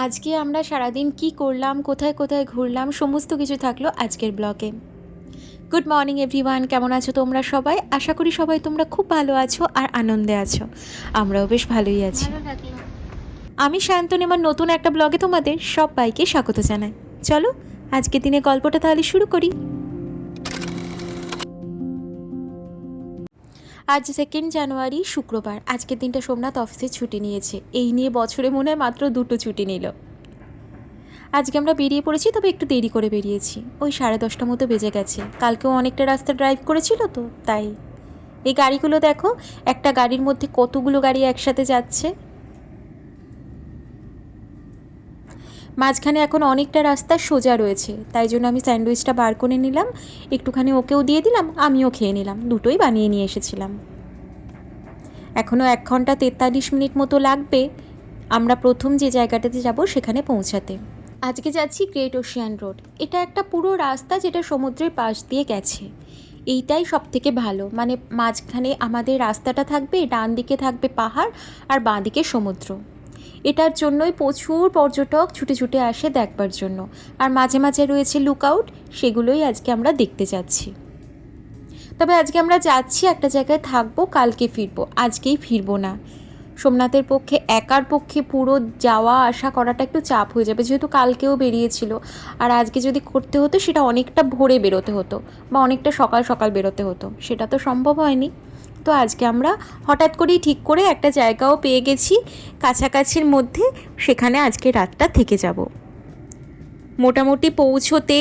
আজকে আমরা সারাদিন কি করলাম, কোথায় কোথায় ঘুরলাম, সমস্ত কিছু থাকলো আজকের ব্লগে। গুড মর্নিং এভরিওয়ান, কেমন আছো তোমরা সবাই? আশা করি সবাই তোমরা খুব ভালো আছো আর আনন্দে আছো। আমরাও বেশ ভালোই আছি। আমি সায়ন্তনী, আমার নতুন একটা ব্লগে তোমাদের সবাইকে স্বাগত জানাই। চলো আজকের দিনে গল্পটা তাহলে শুরু করি। আজ 2 জানুয়ারি শুক্রবার। আজকের দিনটা সোমনাথ অফিসে ছুটি নিয়েছে। এই নিয়ে বছরে মনে হয় মাত্র 2টো ছুটি নিল। আজকে আমরা বেরিয়ে পড়েছি, তবে একটু দেরি করে বেরিয়েছি। ওই 10:30 মতো বেজে গেছে। কালকেও অনেকটা রাস্তা ড্রাইভ করেছিল তো তাই। এই গাড়িগুলো দেখো, একটা গাড়ির মধ্যে কতগুলো গাড়ি একসাথে যাচ্ছে। মাঝখানে এখন অনেকটা রাস্তা সোজা রয়েছে, তাই জন্য আমি স্যান্ডউইচটা বার করে নিলাম, একটুখানি ওকেও দিয়ে দিলাম, আমিও খেয়ে নিলাম। দুটোই বানিয়ে নিয়ে এসেছিলাম। এখনও 1 ঘন্টা 43 মিনিট মতো লাগবে আমরা প্রথম যে জায়গাটাতে যাব সেখানে পৌঁছাতে। আজকে যাচ্ছি গ্রেট ওশিয়ান রোড। এটা একটা পুরো রাস্তা যেটা সমুদ্রের পাশ দিয়ে গেছে। এইটাই সব থেকে ভালো, মানে মাঝখানে আমাদের রাস্তাটা থাকবে, ডান দিকে থাকবে পাহাড় আর বাঁ দিকে সমুদ্র। এটার জন্যই প্রচুর পর্যটক ছুটে ছুটে আসে দেখবার জন্য। আর মাঝে মাঝে রয়েছে লুকআউট, সেগুলোই আজকে আমরা দেখতে যাচ্ছি। তবে আজকে আমরা যাচ্ছি একটা জায়গায় থাকবো, কালকে ফিরবো, আজকেই ফিরবো না। সোমনাথের পক্ষে একার পক্ষে পুরো যাওয়া আসা করাটা একটু চাপ হয়ে যাবে, যেহেতু কালকেও বেরিয়েছিল। আর আজকে যদি করতে হতো সেটা অনেকটা ভোরে বেরোতে হতো বা অনেকটা সকাল সকাল বেরোতে হতো, সেটা তো সম্ভব হয়নি। তো আজকে আমরা হঠাৎ করেই ঠিক করে একটা জায়গাও পেয়ে গেছি কাছাকাছির মধ্যে, সেখানে আজকে রাতটা থেকে যাব। মোটামুটি পৌঁছোতে,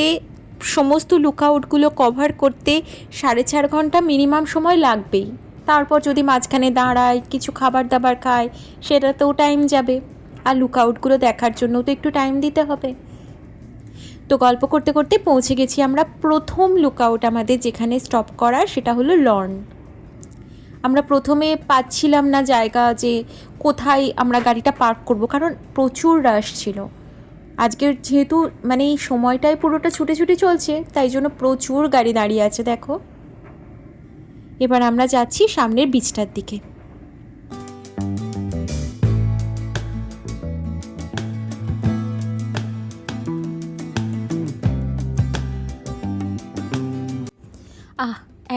সমস্ত লুকআউটগুলো কভার করতে 4.5 ঘন্টা মিনিমাম সময় লাগবেই। তারপর যদি মাঝখানে দাঁড়ায় কিছু খাবার দাবার খায় সেটাতেও টাইম যাবে, আর লুকআউটগুলো দেখার জন্যও তো একটু টাইম দিতে হবে। তো গল্প করতে করতে পৌঁছে গেছি আমরা প্রথম লুকআউট আমাদের যেখানে স্টপ করার, সেটা হলো লর্ন। আমরা প্রথমে পাচ্ছিলাম না জায়গা যে কোথায় আমরা গাড়িটা পার্ক করব, কারণ প্রচুর রাশ ছিল। আজকের যেহেতু মানে এই সময়টায় পুরোটা ছুটে ছুটে চলছে, তাই জন্য প্রচুর গাড়ি দাঁড়িয়ে আছে দেখো। এবার আমরা যাচ্ছি সামনের বিচটার দিকে।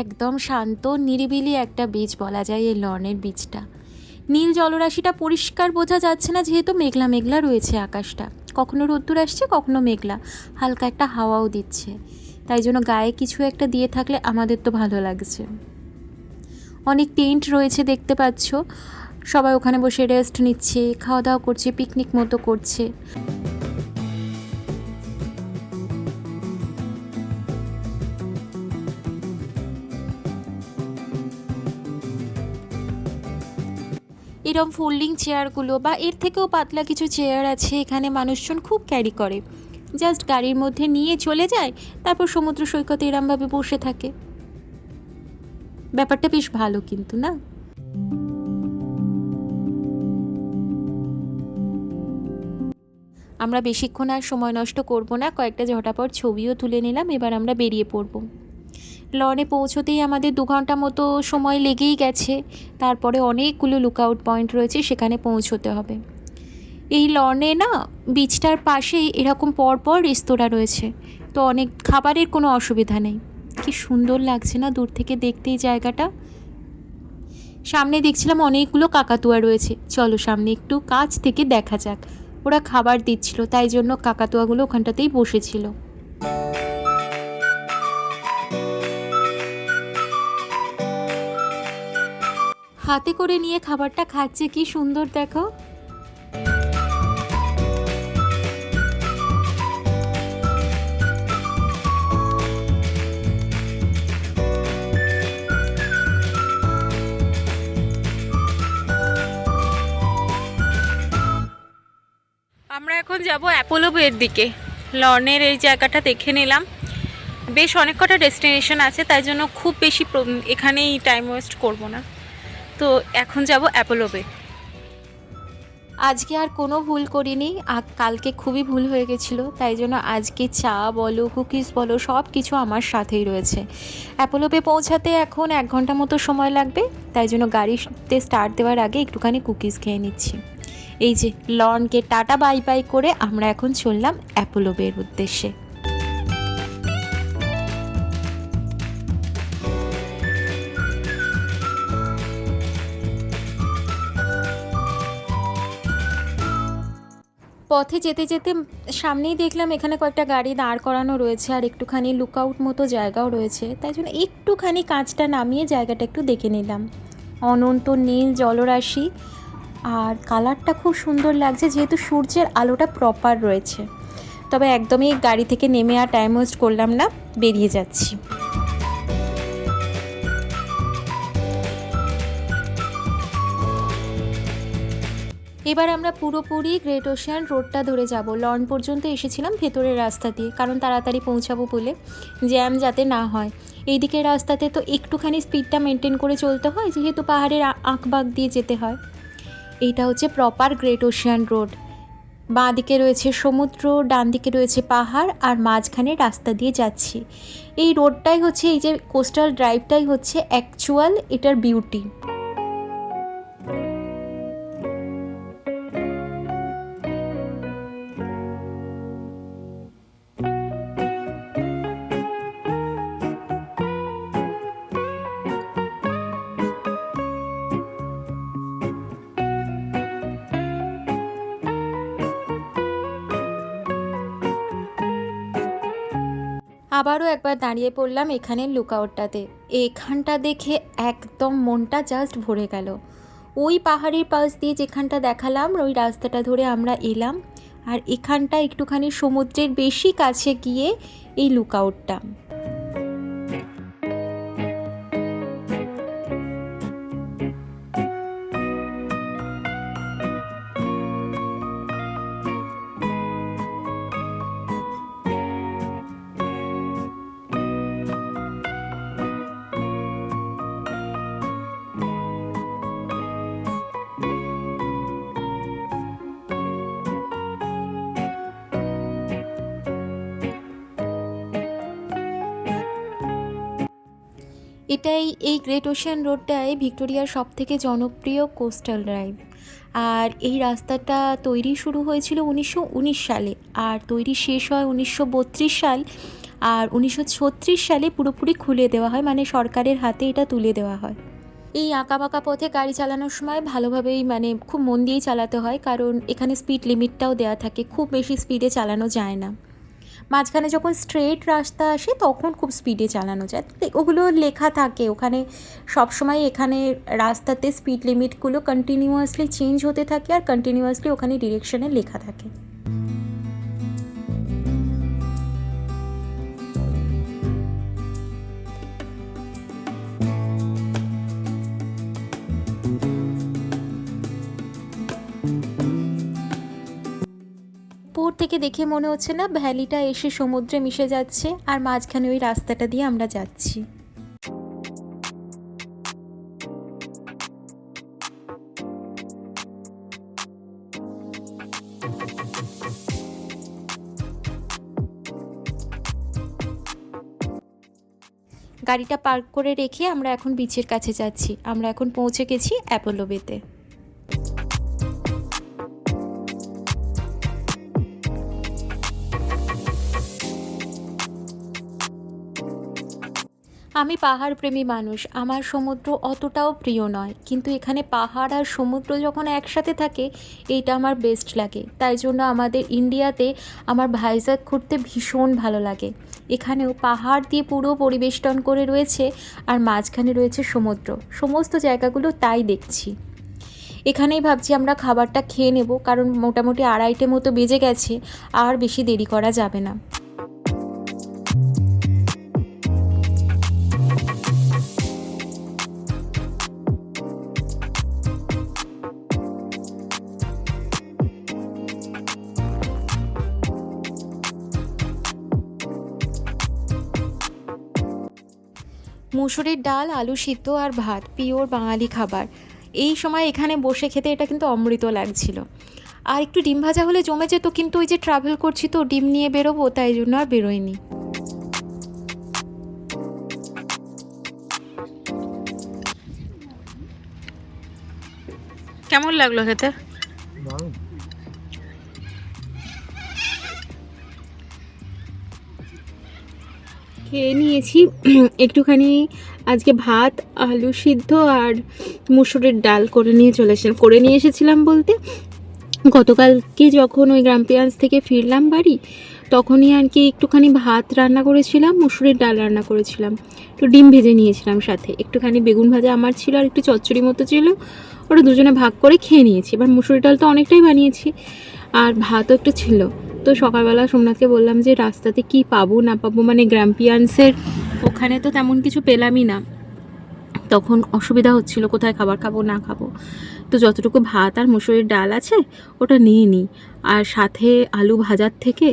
একদম শান্ত নিরিবিলি একটা বিচ বলা যায় এই লর্নের বিচটা। নীল জলরাশিটা পরিষ্কার বোঝা যাচ্ছে না, যেহেতু মেঘলা মেঘলা রয়েছে আকাশটা। কখনো রোদ্দুর আসছে, কখনো মেঘলা, হালকা একটা হাওয়াও দিচ্ছে। তাই জন্য গায়ে কিছু একটা দিয়ে থাকলে আমাদের তো ভালো লাগছে। অনেক টেন্ট রয়েছে দেখতে পাচ্ছ, সবাই ওখানে বসে রেস্ট নিচ্ছে, খাওয়া দাওয়া করছে, পিকনিক মতো করছে। এরম ফোল্ডিং চেয়ারগুলো বা এর থেকেও পাতলা কিছু চেয়ার আছে, এখানে মানুষজন খুব ক্যারি করে। জাস্ট গাড়ির মধ্যে নিয়ে চলে যায়, তারপর সমুদ্র সৈকতে এরমভাবে বসে থাকে। ব্যাপারটা বেশ ভালো কিন্তু, না? আমরা বেশিক্ষণ আর সময় নষ্ট করব না, কয়েকটা ঝটাপট ছবিও তুলে নিলাম। এবার আমরা বেরিয়ে পড়ব। লর্নে পৌঁছতেই আমাদের 2 ঘন্টা মতো সময় লেগেই গেছে। তারপরে অনেকগুলো লুকআউট পয়েন্ট রয়েছে, সেখানে পৌঁছতে হবে। এই লর্নে না, বিচটার পাশেই এরকম পরপর রেস্তোরাঁ রয়েছে, তো অনেক খাবারের কোনো অসুবিধা নেই। কি সুন্দর লাগছে না দূর থেকে দেখতে এই জায়গাটা। সামনে দেখছিলাম অনেকগুলো কাকাতুয়া রয়েছে, চলো সামনে একটু কাছ থেকে দেখা যাক। ওরা খাবার দিচ্ছিল, তাই জন্য কাকাতুয়াগুলো ওখানটাতেই বসেছিল। হাতে করে নিয়ে খাবারটা খাচ্ছে, কি সুন্দর দেখো। আমরা এখন যাব অ্যাপোলো বের দিকে। লর্নের এই জায়গাটা দেখে নিলাম, বেশ অনেক কটা ডেস্টিনেশন আছে, তাই জন্য খুব বেশি এখানেই টাইম ওয়েস্ট করব না। তো এখন যাব অ্যাপোলো বে। আজকে আর কোনো ভুল করিনি, কালকে খুবই ভুল হয়ে গেছিলো, তাই জন্য আজকে চা বলো, কুকিজ বলো, সব কিছু আমার সাথেই রয়েছে। অ্যাপোলো বে পৌঁছাতে এখন 1 ঘন্টা মতো সময় লাগবে, তাই জন্য গাড়িতে স্টার্ট দেওয়ার আগে একটুখানি কুকিজ খেয়ে নিচ্ছি। এই যে লনকে টাটা বাই বাই করে আমরা এখন চললাম অ্যাপোলো বের উদ্দেশ্যে। পথে যেতে যেতে সামনেই দেখলাম এখানে কয়েকটা গাড়ি দাঁড় করানো রয়েছে আর একটুখানি লুকআউট মতো জায়গাও রয়েছে, তাই জন্য একটুখানি কাঁচটা নামিয়ে জায়গাটা একটু দেখে নিলাম। অনন্ত নীল জলরাশি আর কালারটা খুব সুন্দর লাগছে, যেহেতু সূর্যের আলোটা প্রপার রয়েছে। তবে একদমই গাড়ি থেকে নেমে আর টাইম ওয়েস্ট করলাম না, বেরিয়ে যাচ্ছি। এবার আমরা পুরোপুরি গ্রেট ওশিয়ান রোডটা ধরে যাব। লন পর্যন্ত এসেছিলাম ভেতরের রাস্তা দিয়ে, কারণ তাড়াতাড়ি পৌঁছাবো বলে, জ্যাম যাতে না হয়। এই দিকের রাস্তাতে তো একটুখানি স্পিডটা মেনটেন করে চলতে হয়, যেহেতু পাহাড়ের আঁকবাঁক দিয়ে যেতে হয়। এইটা হচ্ছে প্রপার গ্রেট ওশিয়ান রোড। বাঁ দিকে রয়েছে সমুদ্র, ডান দিকে রয়েছে পাহাড়, আর মাঝখানে রাস্তা দিয়ে যাচ্ছি। এই রোডটাই হচ্ছে, এই যে কোস্টাল ড্রাইভটাই হচ্ছে অ্যাকচুয়াল এটার বিউটি। আবারও একবার দাঁড়িয়ে পড়লাম এখানের লুকআউটটাতে। এখানটা দেখে একদম মনটা জাস্ট ভরে গেল। ওই পাহাড়ের পাশ দিয়ে যেখানটা দেখালাম ওই রাস্তাটা ধরে আমরা এলাম, আর এখানটা একটুখানি সমুদ্রের বেশি কাছে গিয়ে এই লুকআউটটা। এই গ্রেট ওশিয়ান রোডটাই ভিক্টোরিয়ার সবথেকে জনপ্রিয় কোস্টাল ড্রাইভ। আর এই রাস্তাটা তৈরি শুরু হয়েছিল 1919 সালে, আর তৈরি শেষ হয় 1932 সাল, আর 1936 সালে পুরোপুরি খুলে দেওয়া হয়, মানে সরকারের হাতে এটা তুলে দেওয়া হয়। এই আঁকাবাঁকা পথে গাড়ি চালানোর সময় ভালোভাবেই, মানে খুব মন দিয়েই চালাতে হয়, কারণ এখানে স্পিড লিমিটটাও দেওয়া থাকে, খুব বেশি স্পিডে চালানো যায় না। মাঝখানে যখন স্ট্রেট রাস্তা আসে তখন খুব স্পিডে চালানো যায়, ওগুলো লেখা থাকে ওখানে সবসময়। এখানে রাস্তাতে স্পিড লিমিটগুলো কন্টিনিউয়াসলি চেঞ্জ হতে থাকে, আর কন্টিনিউয়াসলি ওখানে ডিরেকশনে লেখা থাকে। উপর থেকে দেখে মনে হচ্ছে না ভ্যালিটা এসে সমুদ্রে মিশে যাচ্ছে, আর মাঝখানে ওই রাস্তাটা দিয়ে আমরা যাচ্ছি। গাড়িটা পার্ক করে রেখে আমরা এখন বিচের কাছে যাচ্ছি। আমরা এখন পৌঁছে গেছি অ্যাপোলো বেতে। আমি পাহাড় প্রেমী মানুষ, আমার সমুদ্র অতটাও প্রিয় নয়, কিন্তু এখানে পাহাড় আর সমুদ্র যখন একসাথে থাকে এইটা আমার বেস্ট লাগে। তাই জন্য আমাদের ইন্ডিয়াতে আমার ভাইজ্যাক ঘুরতে ভীষণ ভালো লাগে। এখানেও পাহাড় দিয়ে পুরো পরিবেষ্টন করে রয়েছে, আর মাঝখানে রয়েছে সমুদ্র। সমস্ত জায়গাগুলো তাই দেখছি। এখানেই ভাবছি আমরা খাবারটা খেয়ে নেব, কারণ মোটামুটি 2:30 মতো বেজে গেছে, আর বেশি দেরি করা যাবে না। মুসুরির ডাল, আলু সিদ্ধ আর ভাত, পিওর বাঙালি খাবার। এই সময় এখানে বসে খেতে এটা কিন্তু অমৃত লাগছিল। আর একটু ডিম ভাজা হলে জমে যেত, কিন্তু ওই যে ট্রাভেল করছি তো ডিম নিয়ে বেরোবো, তাই জন্য আর বেরোয়নি। কেমন লাগলো খেতে? খেয়ে নিয়েছি একটুখানি। আজকে ভাত, আলু সিদ্ধ আর মুসুরের ডাল করে নিয়ে এসেছিলাম বলতে, গতকালকে যখন ওই গ্রাম্পিয়ান্স থেকে ফিরলাম বাড়ি, তখনই আর কি একটুখানি ভাত রান্না করেছিলাম, মুসুরের ডাল রান্না করেছিলাম, একটু ডিম ভেজে নিয়েছিলাম, সাথে একটুখানি বেগুন ভাজা আমার ছিল, আর একটু চচ্চড়ি মতো ছিল। ওটা দুজনে ভাগ করে খেয়ে নিয়েছি। এবার মুসুরের ডাল তো অনেকটাই বানিয়েছি, আর ভাতও একটু ছিল। তো সকালবেলা সোমনাথকে বললাম যে রাস্তাতে কি পাবো না পাবো, মানে গ্রাম্পিয়ান্সের ওখানে তো তেমন কিছু পেলামই না, তখন অসুবিধা হচ্ছিল কোথায় খাবার খাবো না খাবো। তো যতটুকু ভাত আর মুসুরির ডাল আছে ওটা নিয়ে নিই, আর সাথে আলু ভাজার থেকে,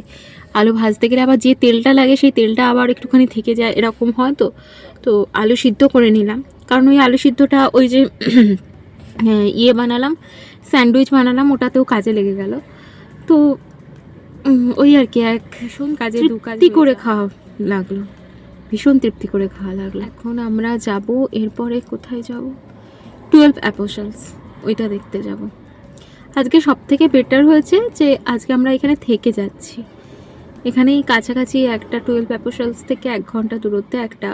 আলু ভাজতে গেলে আবার যে তেলটা লাগে সেই তেলটা আবার একটুখানি থেকে যায়, এরকম হয়। তো তো আলু সিদ্ধ করে নিলাম, কারণ ওই আলু সিদ্ধটা ওই যে ইয়ে বানালাম, স্যান্ডউইচ বানালাম, ওটাতেও কাজে লেগে গেল। তো ওই আর কি, এক ভীষণ কাজে দু কাজ করে খাওয়া লাগলো, ভীষণ তৃপ্তি করে খাওয়া লাগলো। এখন আমরা যাব, এরপরে কোথায় যাব, 12 অ্যাপোসেলস, ওইটা দেখতে যাব। আজকে সব থেকে বেটার হয়েছে যে আজকে আমরা এখানে থেকে যাচ্ছি, এখানেই কাছাকাছি একটা 12 অ্যাপোসেলস থেকে 1 ঘন্টা দূরত্বে একটা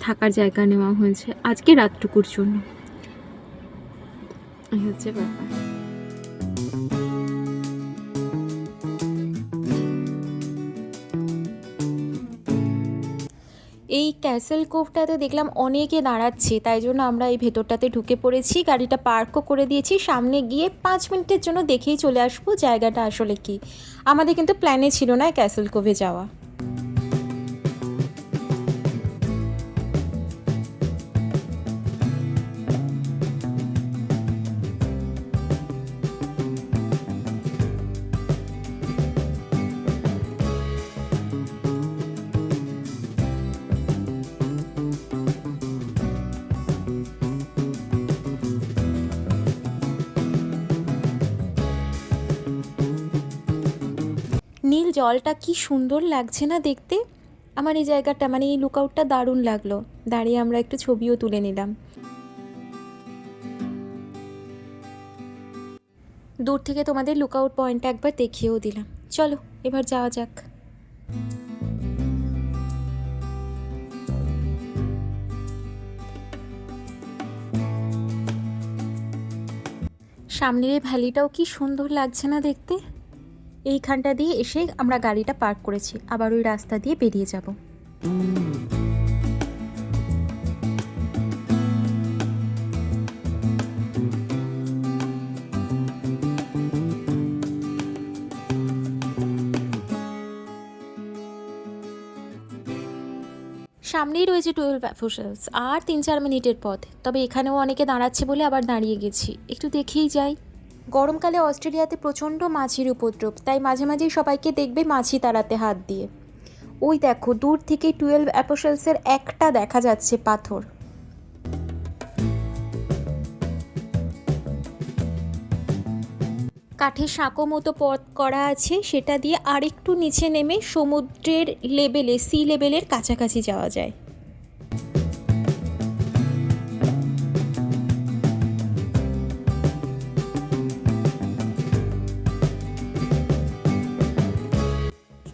থাকার জায়গা নেওয়া হয়েছে আজকে রাতটুকুর জন্য। এই হচ্ছে ব্যাপার। এই ক্যাসেল কোভটাতে দেখলাম অনেকে দাঁড়াচ্ছে, তাই জন্য আমরা এই ভেতরটাতে ঢুকে পড়েছি, গাড়িটা পার্কও করে দিয়েছি। সামনে গিয়ে 5 মিনিটের জন্য দেখেই চলে আসবো জায়গাটা আসলে কি। আমাদের কিন্তু প্ল্যানে ছিল না ক্যাসেল কোভে যাওয়া। নীল জলটা কি সুন্দর লাগছে না দেখতে। আমার এই জায়গাটা, মানে এই লুকআউটটা দারুণ লাগলো। দাঁড়িয়ে আমরা একটু ছবিও তুলে নিলাম। দূর থেকে তোমাদের লুকআউট পয়েন্টটা একবার দেখিয়েও দিলাম। চলো এবার যাওয়া যাক। সামনের এই ভ্যালিটাও কি সুন্দর লাগছে না দেখতে। এইখানটা দিয়ে এসে আমরা গাড়িটা পার্ক করেছি, আবার ওই রাস্তা দিয়ে বেরিয়ে যাব। সামনেই রয়েছে 12 অ্যাপোসেলস, আর 3-4 মিনিটের পথ। তবে এখানেও অনেকে দাঁড়াচ্ছে বলে আবার দাঁড়িয়ে গেছি, একটু দেখেই যাই। গরমকালে অস্ট্রেলিয়াতে প্রচণ্ড মাছির উপদ্রব, তাই মাঝে মাঝেই সবাইকে দেখবে মাছি তাড়াতে হাত দিয়ে। ওই দেখো দূর থেকে 12 অ্যাপোসেলসের একটা দেখা যাচ্ছে পাথর। কাঠের সাঁকো মতো পথ করা আছে, সেটা দিয়ে আরেকটু নিচে নেমে সমুদ্রের লেভেলে, সি লেভেলের কাছাকাছি যাওয়া যায়।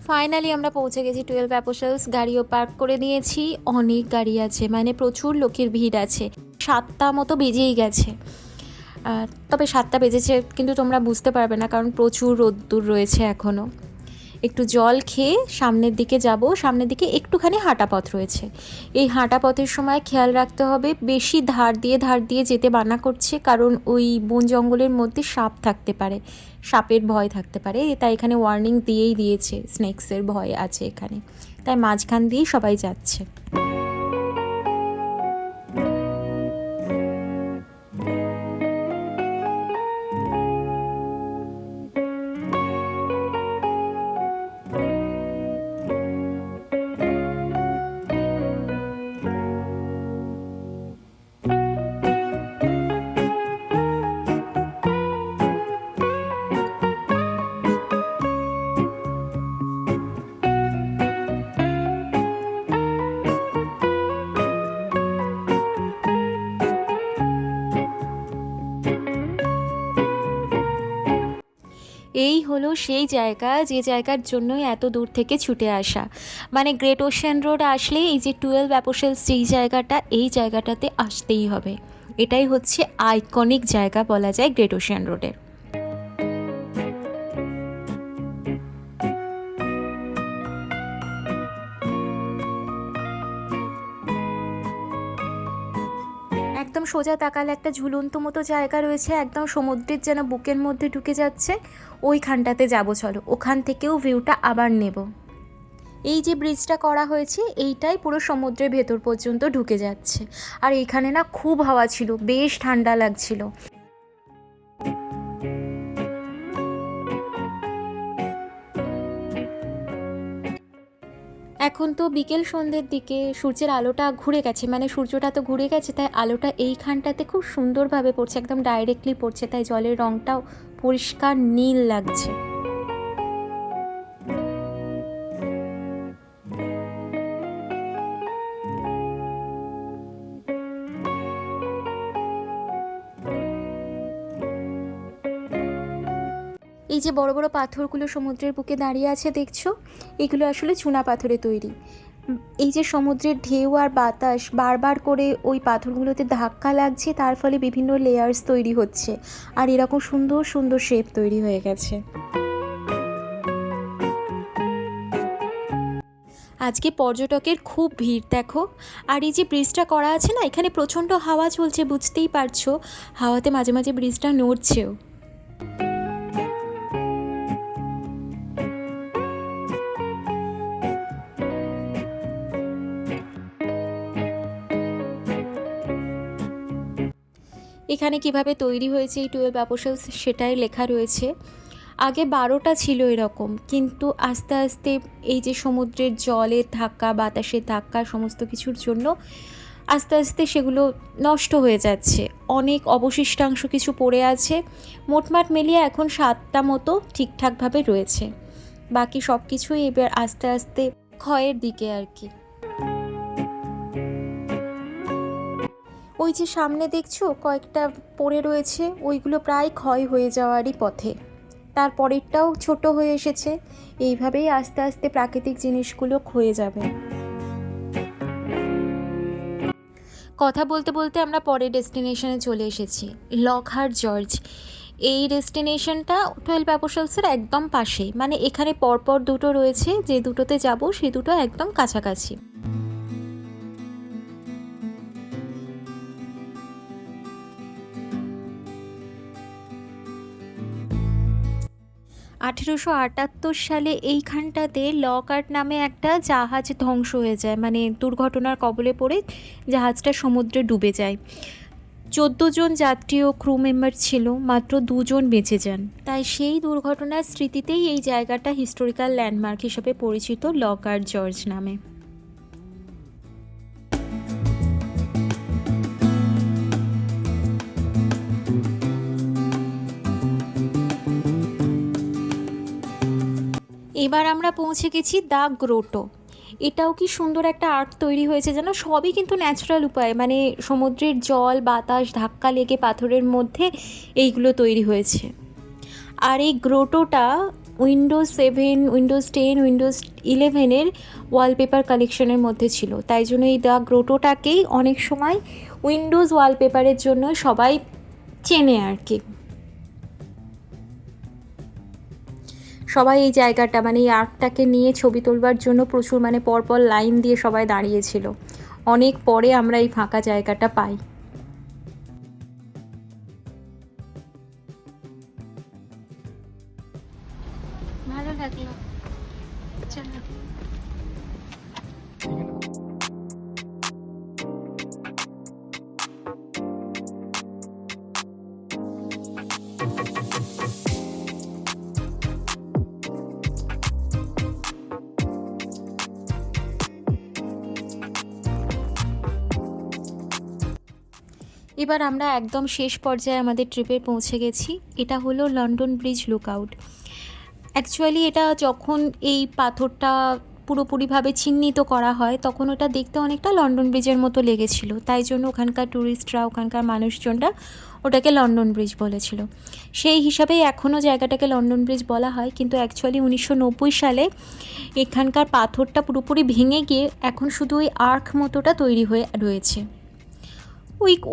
ফাইনালি আমরা পৌঁছে গেছি 12 অ্যাপোসেলস। গাড়িও পার্ক করে নিয়েছি, অনেক গাড়ি আছে, মানে প্রচুর লোকের ভিড় আছে। 7টা মতো বেজেই গেছে। তবে 7টা বেজেছে কিন্তু তোমরা বুঝতে পারবে না, কারণ প্রচুর রোদ্দুর রয়েছে এখনও। একটু জল খেয়ে সামনের দিকে যাব। সামনের দিকে একটুখানি হাঁটা পথ রয়েছে। এই হাঁটা পথের সময় খেয়াল রাখতে হবে, বেশি ধার দিয়ে যেতে মানা করছে, কারণ ওই বন জঙ্গলের মধ্যে সাপ থাকতে পারে, সাপের ভয় থাকতে পারে। তাই এখানে ওয়ার্নিং দিয়েই দিয়েছে, স্নেকসের ভয় আছে এখানে, তাই মাঝখান দিয়েই সবাই যাচ্ছে। এই হলো সেই জায়গা, যে জায়গার জন্যই এত দূর থেকে ছুটে আসা। মানে গ্রেট ওশান রোড আসলে এই যে 12 অ্যাপোসেলস যেই জায়গাটা, এই জায়গাটাতে আসতেই হবে। এটাই হচ্ছে আইকনিক জায়গা বলা যায় গ্রেট ওশান রোডের। একদম সোজা তাকালে একটা ঝুলন্ত মতো জায়গা রয়েছে, একদম সমুদ্রের যেন বুকের মধ্যে ঢুকে যাচ্ছে। ওইখানটাতে যাবো, চলো ওখান থেকেও ভিউটা আবার নেব। এই যে ব্রিজটা করা হয়েছে এইটাই পুরো সমুদ্রের ভেতর পর্যন্ত ঢুকে যাচ্ছে। আর এইখানে না খুব হাওয়া ছিল, বেশ ঠান্ডা লাগছিল। এখন তো বিকেল সন্ধ্যের দিকে সূর্যের আলোটা ঘুরে গেছে, মানে সূর্যটা তো ঘুরে গেছে, তাই আলোটা এইখানটাতে খুব সুন্দরভাবে পড়ছে, একদম ডাইরেক্টলি পড়ছে, তাই জলের রঙটাও পরিষ্কার নীল লাগছে। এই যে বড় বড় পাথরগুলো সমুদ্রের বুকে দাঁড়িয়ে আছে দেখছো, এগুলো আসলে চুনা পাথরে তৈরি। এই যে সমুদ্রের ঢেউ আর বাতাস বারবার করে ওই পাথরগুলোতে ধাক্কা লাগছে, তার ফলে বিভিন্ন লেয়ার্স তৈরি হচ্ছে, আর এরকম সুন্দর সুন্দর শেপ তৈরি হয়ে গেছে। আজকে পর্যটকের খুব ভিড় দেখো। আর এই যে ব্রিজটা করা আছে না, এখানে প্রচণ্ড হাওয়া চলছে, বুঝতেই পারছো, হাওয়াতে মাঝে মাঝে ব্রিজটা নড়ছেও। এখানে কিভাবে তৈরি হয়েছে এই 12 অ্যাপোসেলস সেটাই লেখা রয়েছে। আগে 12টা ছিল এরকম, কিন্তু আস্তে আস্তে এই যে সমুদ্রের জলের ধাক্কা, বাতাসের ধাক্কা, সমস্ত কিছুর জন্য আস্তে আস্তে সেগুলো নষ্ট হয়ে যাচ্ছে, অনেক অবশিষ্টাংশ কিছু পড়ে আছে। মোটমাট মিলিয়ে এখন 7টা মতো ঠিকঠাকভাবে রয়েছে, বাকি সব কিছুই এবার আস্তে আস্তে ক্ষয়ের দিকে আর কি। ওই যে সামনে দেখছো কয়েকটা পড়ে রয়েছে, ওইগুলো প্রায় ক্ষয় হয়ে যাওয়ারই পথে। তারপরেরটাও ছোট হয়ে এসেছে, এইভাবেই আস্তে আস্তে প্রাকৃতিক জিনিসগুলো ক্ষয়ে যাবে। কথা বলতে বলতে আমরা পরের ডেস্টিনেশনে চলে এসেছি, লকহার্ট জর্জ। এই ডেস্টিনেশনটা 12 অ্যাপোসেলসের একদম পাশে, মানে এখানে পরপর দুটো রয়েছে, যে দুটোতে যাব সে দুটো একদম কাছাকাছি। 1878 সালে এইখানটাতে লকহার্ট নামে একটা জাহাজ ধ্বংস হয়ে যায়, মানে দুর্ঘটনার কবলে পড়ে জাহাজটা সমুদ্রে ডুবে যায়। 14 জন যাত্রী ও ক্রু মেম্বার ছিল, মাত্র 2 জন বেঁচে যান। তাই সেই দুর্ঘটনার স্মৃতিতেই এই জায়গাটা হিস্টোরিক্যাল ল্যান্ডমার্ক হিসেবে পরিচিত, লকহার্ট জর্জ নামে। এবার আমরা পৌঁছে গেছি দ্য গ্রোটো। এটাও কি সুন্দর একটা আর্ট তৈরি হয়েছে যেন, সবই কিন্তু ন্যাচারাল উপায়, মানে সমুদ্রের জল বাতাস ধাক্কা লেগে পাথরের মধ্যে এইগুলো তৈরি হয়েছে। আর এই গ্রোটোটা উইন্ডোজ 7, উইন্ডোজ 10, উইন্ডোজ 11-এর ওয়ালপেপার কালেকশনের মধ্যে ছিল, তাই জন্য এই দ্য গ্রোটোটাকেই অনেক সময় উইন্ডোজ ওয়ালপেপারের জন্য সবাই চেনে আর কি। সবাই এই জায়গাটা, মানে এই আর্টটাকে নিয়ে ছবি তোলবার জন্য প্রচুর, মানে পরপর লাইন দিয়ে সবাই দাঁড়িয়েছিল। অনেক পরে আমরা এই ফাঁকা জায়গাটা পাই। ভালো লাগলো। চলো। এবার আমরা একদম শেষ পর্যায়ে আমাদের ট্রিপে পৌঁছে গেছি। এটা হলো লন্ডন ব্রিজ লুকআউট। অ্যাকচুয়ালি এটা যখন এই পাথরটা পুরোপুরিভাবে চিহ্নিত করা হয়, তখন ওটা দেখতে অনেকটা লন্ডন ব্রিজের মতো লেগেছিল। তাই জন্য ওখানকার ট্যুরিস্টরা, ওখানকার মানুষজনরা ওটাকে লন্ডন ব্রিজ বলেছিল। সেই হিসাবেই এখনও জায়গাটাকে লন্ডন ব্রিজ বলা হয়, কিন্তু অ্যাকচুয়ালি 1990 সালে এখানকার পাথরটা পুরোপুরি ভেঙে গিয়ে এখন শুধু ওই আর্ক মতোটা তৈরি হয়ে রয়েছে।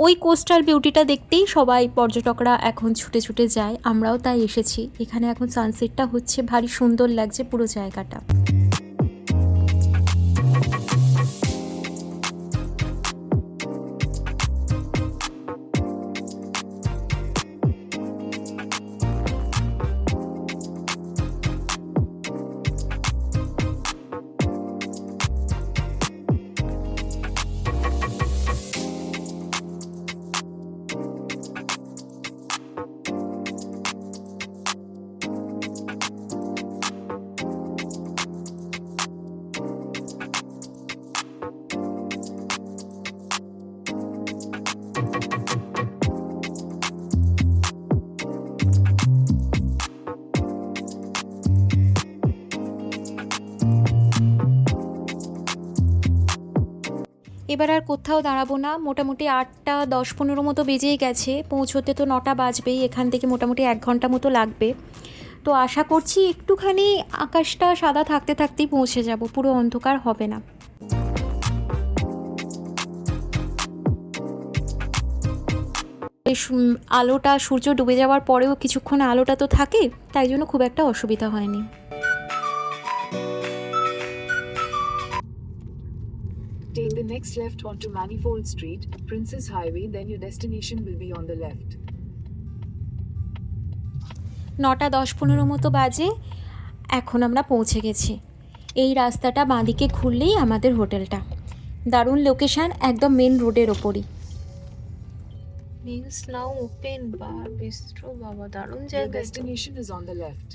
ওই কোস্টাল বিউটিটা দেখতেই সবাই পর্যটকরা এখন ছুটে ছুটে যায়, আমরাও তাই এসেছি। এখানে এখন সানসেটটা হচ্ছে, ভারী সুন্দর লাগছে পুরো জায়গাটা। এবার আর কোথাও দাঁড়াবো না, মোটামুটি 8টা 10-15 মতো বেজেই গেছে, পৌঁছোতে তো 9টা বাজবেই, এখান থেকে মোটামুটি 1 ঘন্টা মতো লাগবে। তো আশা করছি একটুখানি আকাশটা সাদা থাকতে থাকতেই পৌঁছে যাব, পুরো অন্ধকার হবে না। আলোটা, সূর্য ডুবে যাওয়ার পরেও কিছুক্ষণ আলোটা তো থাকে, তাই জন্য খুব একটা অসুবিধা হয়নি। Take the next left onto Manifold Street, Princess Highway, then your destination will be on the left. 9টা 10-15 মতো বাজে, এখন আমরা পৌঁছে গেছি। এই রাস্তাটা বাঁদিকে ঘুরলেই আমাদের হোটেলটা। দারুণ লোকেশান, একদম মেন রোডের ওপরই। মিলস নাও ওপেন বার বিস্ট্রো, বাবা দারুণ Your জায়গা। destination is on the left.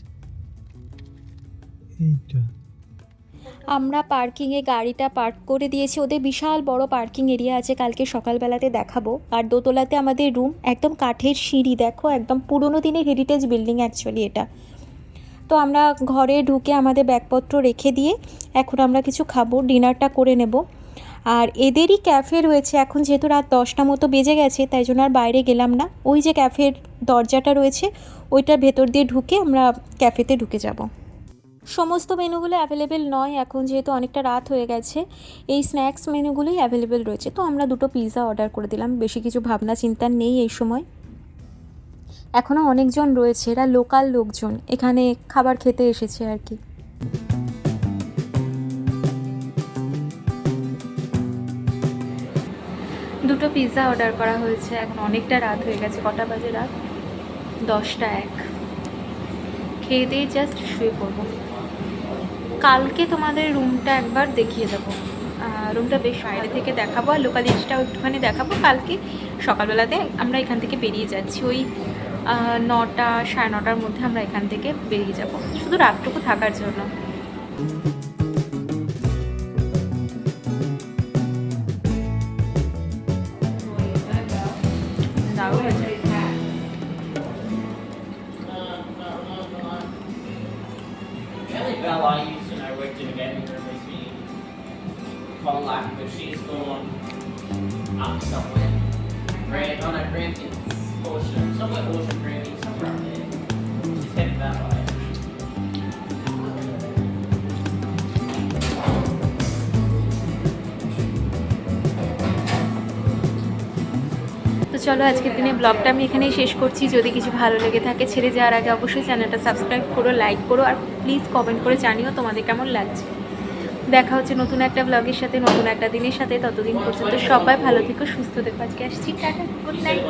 আমরা পার্কিংয়ে গাড়িটা পার্ক করে দিয়েছি, ওদের বিশাল বড় পার্কিং এরিয়া আছে, কালকে সকালবেলাতে দেখাবো। আর দোতলাতে আমাদের রুম, একদম কাঠের সিঁড়ি, দেখো একদম পুরোনো দিনের হেরিটেজ বিল্ডিং অ্যাকচুয়ালি এটা। তো আমরা ঘরে ঢুকে আমাদের ব্যাগপত্র রেখে দিয়ে এখন আমরা কিছু খাবো, ডিনারটা করে নেব। আর এদেরই ক্যাফে রয়েছে, এখন যেহেতু রাত 10টা মতো বেজে গেছে, তাই জন্য আর বাইরে গেলাম না। ওই যে ক্যাফের দরজাটা রয়েছে, ওইটার ভেতর দিয়ে ঢুকে আমরা ক্যাফেতে ঢুকে যাব। সমস্ত মেনুগুলো অ্যাভেলেবেল নয় এখন, যেহেতু অনেকটা রাত হয়ে গেছে। এই স্ন্যাক্স মেনুগুলোই অ্যাভেলেবেল রয়েছে। তো আমরা 2টো পিৎজা অর্ডার করে দিলাম, বেশি কিছু ভাবনা চিন্তা নেই এই সময়। এখনও অনেকজন রয়েছে, এরা লোকাল লোকজন, এখানে খাবার খেতে এসেছে আর কি। দুটো পিৎজা অর্ডার করা হয়েছে, এখন অনেকটা রাত হয়ে গেছে। কটা বাজে? রাত 10টা 1। খেয়ে দিয়ে জাস্ট শুয়ে পড়বো। কালকে তোমাদের রুমটা একবার দেখিয়ে দেবো, রুমটা বেশ বাইরে থেকে দেখাবো, আর লোকালিটিটাও একটুখানি দেখাবো। কালকে সকালবেলাতে আমরা এখান থেকে বেরিয়ে যাচ্ছি, ওই 9টা 9:30টার মধ্যে আমরা এখান থেকে বেরিয়ে যাব, শুধু রাতটুকু থাকার জন্য। দারুণ আছে। Bella I used and I worked in a gaming room with me called Lack, but she's gone up somewhere. Grantham Ocean, somewhere Ocean Grantham, somewhere up there. She's heading that way. তো চলো, আজকের দিনে ব্লগটা আমি এখানেই শেষ করছি। যদি কিছু ভালো লেগে থাকে, ছেড়ে যাওয়ার আগে অবশ্যই চ্যানেলটা সাবস্ক্রাইব করো, লাইক করো, আর প্লিজ কমেন্ট করে জানিও তোমাদের কেমন লাগছে। দেখা হচ্ছে নতুন একটা ব্লগের সাথে, নতুন একটা দিনের সাথে। ততদিন পর্যন্ত সবাই ভালো থেকো, সুস্থ থেকো। আজকে আসছি, টাটা, গুড নাইট।